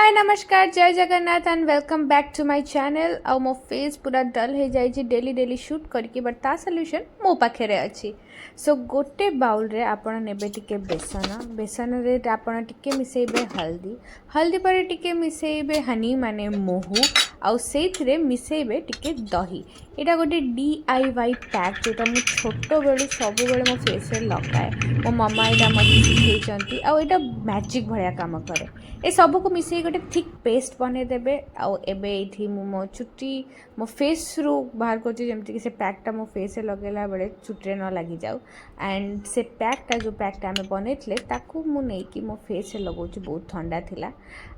हाय नमस्कार जय Jagannath and welcome back to my channel. आ मो फेस पूरा डल हो जाए डेली डेली शूट करके बट ता सॉल्यूशन मो पाखे अच्छी। सो गोटे बाउल रे आपण नेबे टिके बेसन रे आपण टिके मिसेइबे हल्दी हल्दी पर टिके मिसेइबे हनी माने मोहू आउ सेथिरे मिसेइबे टिके दही। एटा गोटे DIY पैक जोटा मु छोटो बेलू सब बेले मो फेस रे लगाए। मो मम्मा एटा मते सिखेइचंती आउ एटा मैजिक भलिया काम करे। ए सब को मिसेई गोटे थिक पेस्ट बने देबे। आउ एबे एठी मो चुट्टी मो फेस रु बाहर कर जमती कि से पैकटा मो फेस लगेला बेले चुट्टे न लगी जाऊ। एंड से पैकटा जो पैकटा आम बनईले ताकू मु नेकी मो फेस लगाऊँ। बहुत ठंडा थिला।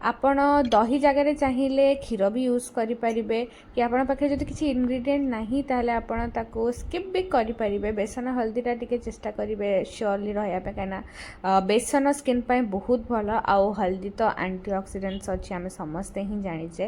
आपण दही जगार चाहिए क्षीर भी यूज करें कि आपण पाखे जब किसी इनग्रेडिएंट नहीं ताहले आपण ताको स्किप भी करें। बेसन हल्दीटा टिके चेष्टा करेंगे श्योरली रहा कहीं बेसन स्किन पाई बहुत भल। आउ हल्दी तो एंटीऑक्सीडेंट्स अच्छी आम समस्ते ही जानीचे।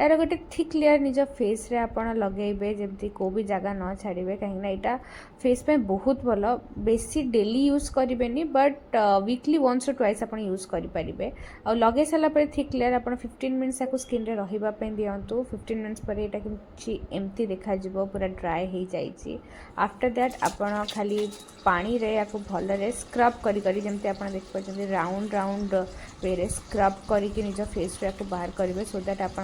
यार गोटे थिक लेयर निज फेस रे आपण लगेबे जमती को भी जगह न छाड़े कहीं यहाँ फेस पे बहुत भल। बेसी डेली यूज करेंगे but weekly once to twice आप यूज करेंगे। और लगे सारापर थिक लेयर आप 15 मिनट्स या स्किन रे रही दिंतु। 15 मिनट्स पर यहाँ कि एमती देखा पूरा ड्राए हो जाए। आफ्टर दैट आप खाली पानी रे या भल स्क्रब करी जमती आप देख पारे राउंड राउंड वे रे स्क्रब करके निज फेस रे बाहर करेंगे। सो दैट आप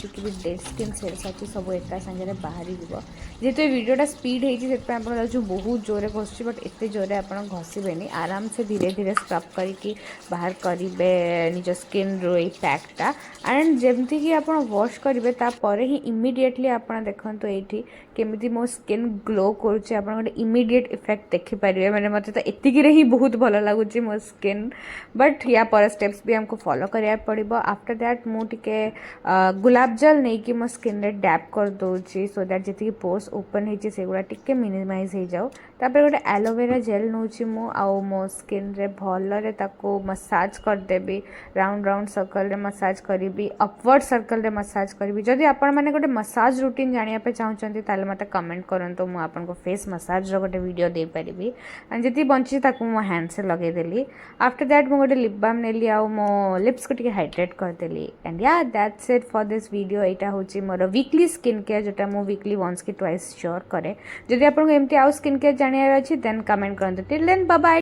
जी भी डेड स्किन सेल्स अच्छी सब एक सागे बाहर जेहेतु ये वीडियोटा स्पीड होती बहुत जोरे घसुची बट एत जोरे आप घसबे आराम से धीरे धीरे स्क्रब करके बाहर करेंगे निज स्किन रो पैकटा। एंड जमती कि आप वॉश करेंगे तापर ही इमिडिएटली आप देखो ये केमी मो स्किन ग्लो करुचे। आप गोटे इमिडिएट इफेक्ट देखिपारे। मैंने मत तो एतिक ही बहुत भल लगुच मो स्किन बट या पर स्टेप्स भी हमको फॉलो करिया पड़िबो। आफ्टर दैट मु टिके गुलाब जल नहीं कि मो स्किन रे डैप कर दोची सो दैट जति पोर्स ओपन होची सेगुडा टिके मिनिमाइज हो जाओ। तापर गोटे एलोवेरा जेल नौची मु आउ मो स्किन रे भल रे ताको मसाज कर देबी। राउंड राउंड सर्कल रे मसाज करीबी अपवर्ड सर्कल रे मसाज करीबी। जदि आपण माने गोटे मसाज रूटीन जानिया पे चाहउचंती ताले मते कमेंट करंतो मु आपन को फेस मसाज रो गोटे वीडियो दे परिबी। एंड जति बंची ताको मो हैंड से लगे देली। आफ्टर दैट मु गोटे लिप बाम नेली आउ मो लिप्स को टिके हाइड्रेट कर देली। एंड या that's it for this video. एटा होची मोर वीकली स्किन केयर जोटा मु वीकली वन्स की ट्वाइस श्योर करे। जदि आपन को एमती आउ स्किन केयर जानिया अछि देन कमेंट करंतो। Till then bye bye.